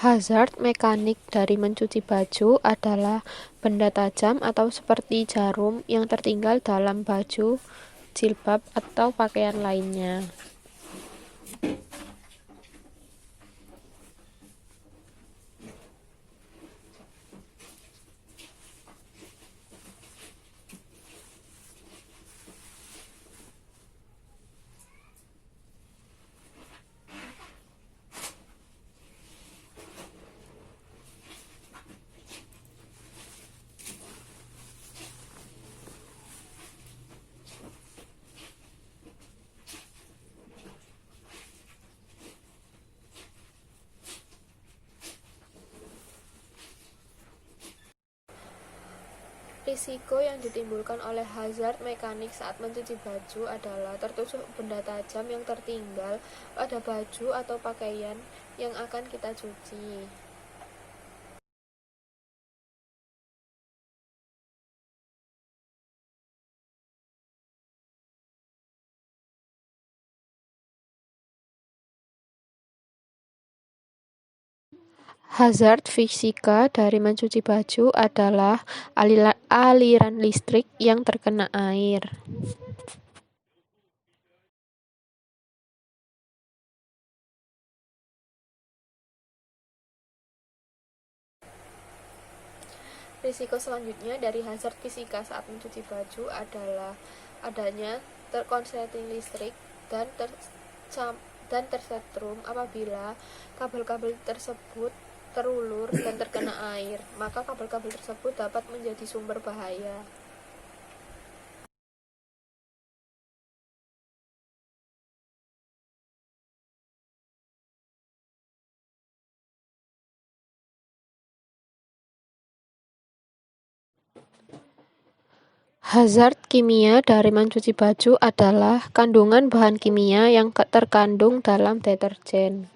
Hazard mekanik dari mencuci baju adalah benda tajam atau seperti jarum yang tertinggal dalam baju, jilbab, atau pakaian lainnya. Risiko yang ditimbulkan oleh hazard mekanik saat mencuci baju adalah tertusuk benda tajam yang tertinggal pada baju atau pakaian yang akan kita cuci. Hazard fisika dari mencuci baju adalah aliran listrik yang terkena air. Risiko selanjutnya dari hazard fisika saat mencuci baju adalah adanya terkonsleting listrik dan tersetrum apabila kabel-kabel tersebut terulur dan terkena air, maka kabel-kabel tersebut dapat menjadi sumber bahaya. Hazard kimia dari mencuci baju adalah kandungan bahan kimia yang terkandung dalam deterjen.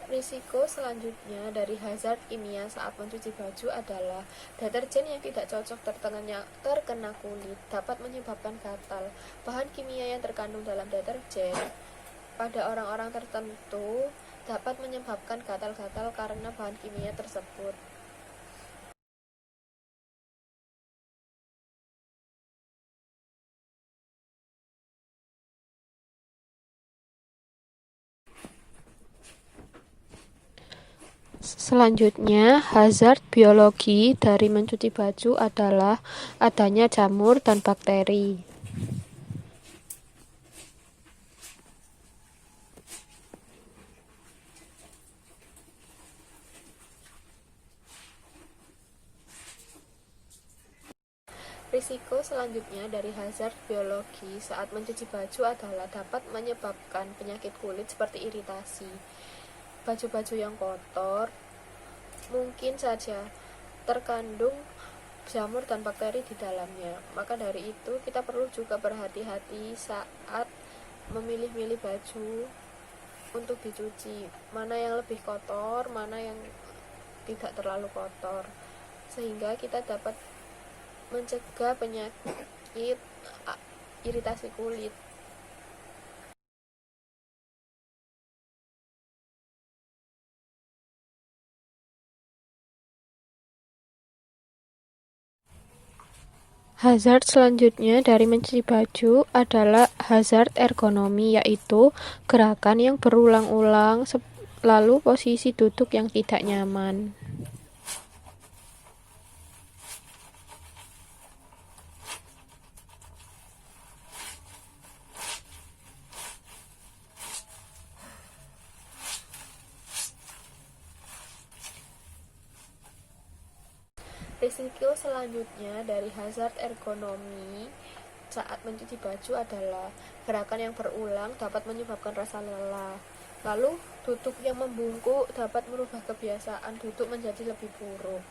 Risiko selanjutnya dari hazard kimia saat mencuci baju adalah deterjen yang tidak cocok terkena kulit dapat menyebabkan gatal. Bahan kimia yang terkandung dalam deterjen pada orang-orang tertentu dapat menyebabkan gatal-gatal karena bahan kimia tersebut. Selanjutnya, hazard biologi dari mencuci baju adalah adanya jamur dan bakteri. Risiko selanjutnya dari hazard biologi saat mencuci baju adalah dapat menyebabkan penyakit kulit seperti iritasi. Baju-baju yang kotor mungkin saja terkandung jamur dan bakteri di dalamnya. Maka dari itu kita perlu juga berhati-hati saat memilih-milih baju untuk dicuci. Mana yang lebih kotor, mana yang tidak terlalu kotor. Sehingga kita dapat mencegah penyakit iritasi kulit. Hazard selanjutnya dari mencuci baju adalah hazard ergonomi, yaitu gerakan yang berulang-ulang lalu posisi duduk yang tidak nyaman. Risiko selanjutnya dari hazard ergonomi saat mencuci baju adalah gerakan yang berulang dapat menyebabkan rasa lelah. Lalu, duduk yang membungkuk dapat merubah kebiasaan duduk menjadi lebih buruk.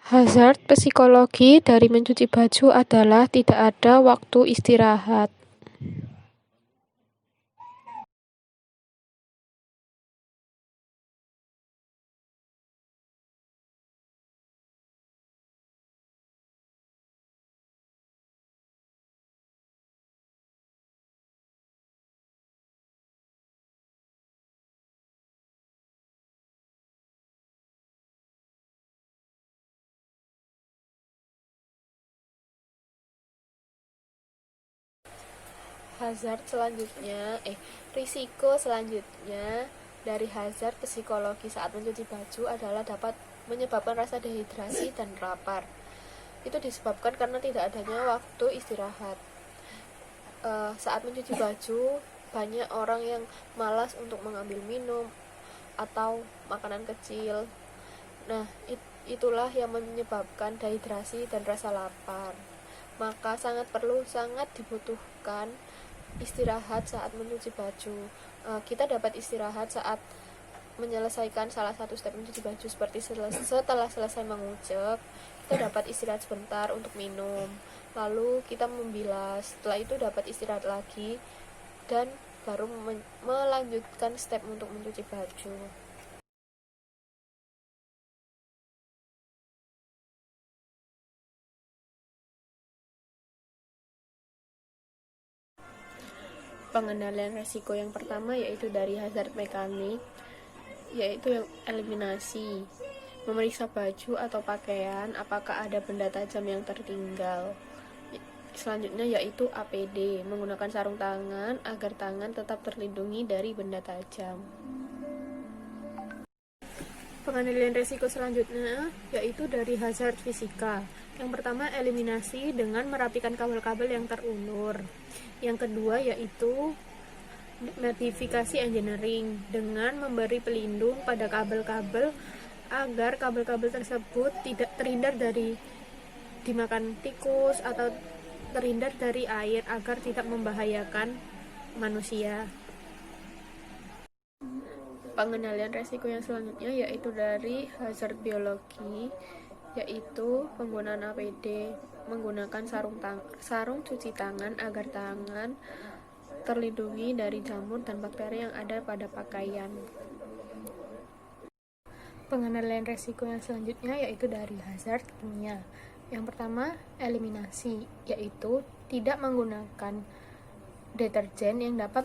Hazard psikologi dari mencuci baju adalah tidak ada waktu istirahat. Risiko selanjutnya dari hazard psikologi saat mencuci baju adalah dapat menyebabkan rasa dehidrasi dan lapar. Itu disebabkan karena tidak adanya waktu istirahat. Saat mencuci baju, banyak orang yang malas untuk mengambil minum atau makanan kecil. Nah, itulah yang menyebabkan dehidrasi dan rasa lapar. Maka sangat dibutuhkan istirahat saat mencuci baju. Kita dapat istirahat saat menyelesaikan salah satu step mencuci baju, seperti setelah selesai mengucek, kita dapat istirahat sebentar untuk minum, lalu kita membilas, setelah itu dapat istirahat lagi dan baru melanjutkan step untuk mencuci baju. Pengendalian resiko yang pertama yaitu dari hazard mekanik, yaitu yang eliminasi. Memeriksa baju atau pakaian apakah ada benda tajam yang tertinggal. Selanjutnya yaitu APD, menggunakan sarung tangan agar tangan tetap terlindungi dari benda tajam. Pengendalian resiko selanjutnya yaitu dari hazard fisika. Yang pertama, eliminasi dengan merapikan kabel-kabel yang terulur. Yang kedua yaitu modifikasi engineering dengan memberi pelindung pada kabel-kabel agar kabel-kabel tersebut tidak terhindar dari dimakan tikus atau terhindar dari air agar tidak membahayakan manusia. Pengendalian resiko yang selanjutnya yaitu dari hazard biologi, yaitu penggunaan APD, menggunakan sarung cuci tangan agar tangan terlindungi dari jamur dan bakteri yang ada pada pakaian. Pengendalian resiko yang selanjutnya yaitu dari hazard kimia. Yang pertama, eliminasi, yaitu tidak menggunakan deterjen yang dapat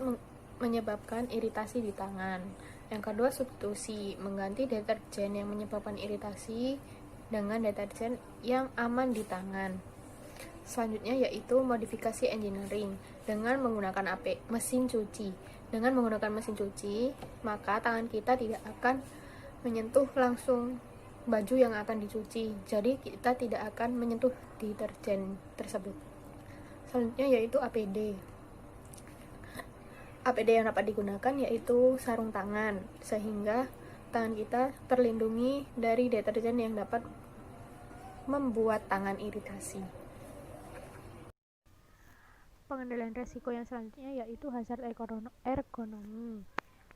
menyebabkan iritasi di tangan. Yang kedua, substitusi, mengganti deterjen yang menyebabkan iritasi dengan deterjen yang aman di tangan. Selanjutnya yaitu modifikasi engineering dengan menggunakan mesin cuci. Dengan menggunakan mesin cuci, maka tangan kita tidak akan menyentuh langsung baju yang akan dicuci. Jadi kita tidak akan menyentuh deterjen tersebut. Selanjutnya yaitu APD. APD yang dapat digunakan yaitu sarung tangan, sehingga tangan kita terlindungi dari deterjen yang dapat membuat tangan iritasi. Pengendalian resiko yang selanjutnya yaitu hazard ergonomi.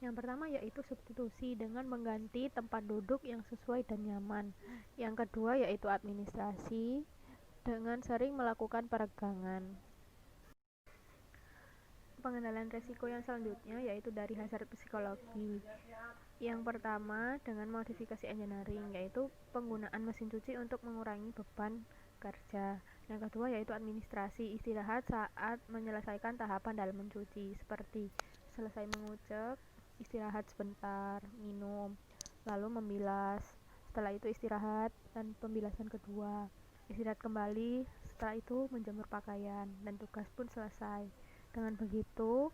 Yang pertama yaitu substitusi dengan mengganti tempat duduk yang sesuai dan nyaman. Yang kedua yaitu administrasi dengan sering melakukan peregangan. Pengendalian resiko yang selanjutnya yaitu dari hazard psikologi. Yang pertama dengan modifikasi engineering, yaitu penggunaan mesin cuci untuk mengurangi beban kerja. Yang kedua yaitu administrasi, istirahat saat menyelesaikan tahapan dalam mencuci, seperti selesai mengucek, istirahat sebentar, minum, lalu membilas. Setelah itu istirahat dan pembilasan kedua. Istirahat kembali, setelah itu menjemur pakaian dan tugas pun selesai. Dengan begitu,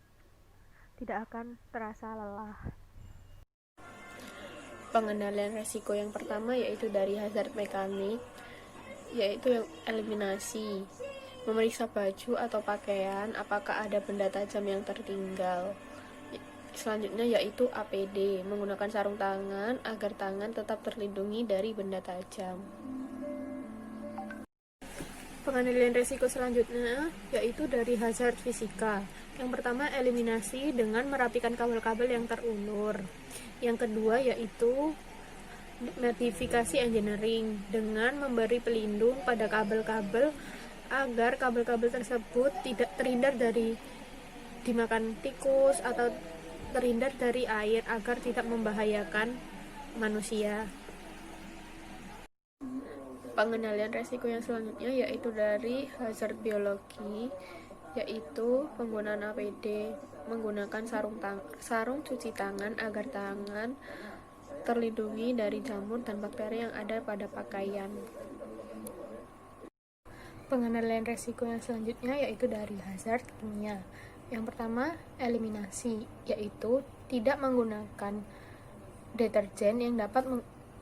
tidak akan terasa lelah. Pengendalian resiko yang pertama yaitu dari hazard mekanik, yaitu yang eliminasi. Memeriksa baju atau pakaian apakah ada benda tajam yang tertinggal. Selanjutnya yaitu APD, menggunakan sarung tangan agar tangan tetap terlindungi dari benda tajam. Pengendalian risiko selanjutnya yaitu dari hazard fisika. Yang pertama, eliminasi dengan merapikan kabel-kabel yang terulur. Yang kedua yaitu notifikasi engineering dengan memberi pelindung pada kabel-kabel agar kabel-kabel tersebut tidak terhindar dari dimakan tikus atau terhindar dari air agar tidak membahayakan manusia. Pengendalian resiko yang selanjutnya yaitu dari hazard biologi, yaitu penggunaan APD, menggunakan sarung cuci tangan agar tangan terlindungi dari jamur dan bakteri yang ada pada pakaian. Pengendalian resiko yang selanjutnya yaitu dari hazard kimia. Yang pertama, eliminasi, yaitu tidak menggunakan deterjen yang dapat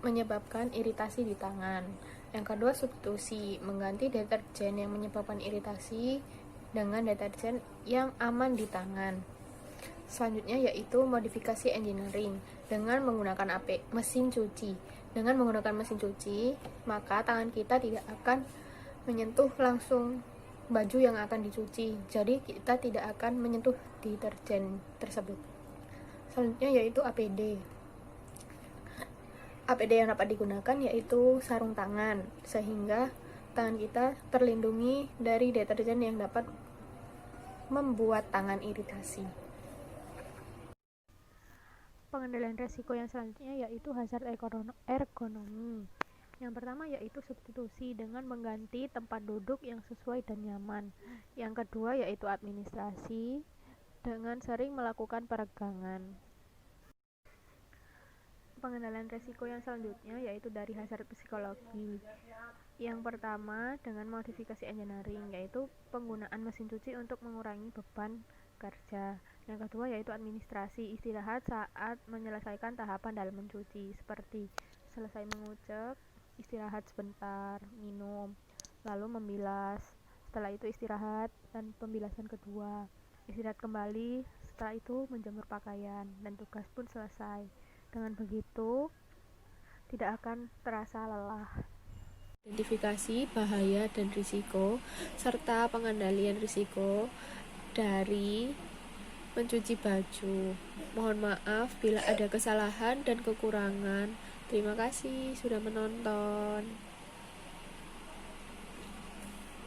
menyebabkan iritasi di tangan. Yang kedua, substitusi, mengganti deterjen yang menyebabkan iritasi dengan deterjen yang aman di tangan. Selanjutnya yaitu modifikasi engineering dengan menggunakan mesin cuci. Dengan menggunakan mesin cuci, maka tangan kita tidak akan menyentuh langsung baju yang akan dicuci. Jadi kita tidak akan menyentuh deterjen tersebut. Selanjutnya yaitu APD. APD yang dapat digunakan yaitu sarung tangan, sehingga tangan kita terlindungi dari deterjen yang dapat membuat tangan iritasi. Pengendalian resiko yang selanjutnya yaitu hazard ergonomi. Yang pertama yaitu substitusi dengan mengganti tempat duduk yang sesuai dan nyaman. Yang kedua yaitu administrasi dengan sering melakukan peregangan. Pengendalian resiko yang selanjutnya yaitu dari hazard psikologi. Yang pertama dengan modifikasi engineering, yaitu penggunaan mesin cuci untuk mengurangi beban kerja. Yang kedua yaitu administrasi, istirahat saat menyelesaikan tahapan dalam mencuci, seperti selesai mengucek, istirahat sebentar, minum, lalu membilas. Setelah itu istirahat dan pembilasan kedua. Istirahat kembali, setelah itu menjemur pakaian dan tugas pun selesai. Dengan begitu, tidak akan terasa lelah. Identifikasi bahaya dan risiko, serta pengendalian risiko dari mencuci baju. Mohon maaf bila ada kesalahan dan kekurangan. Terima kasih sudah menonton.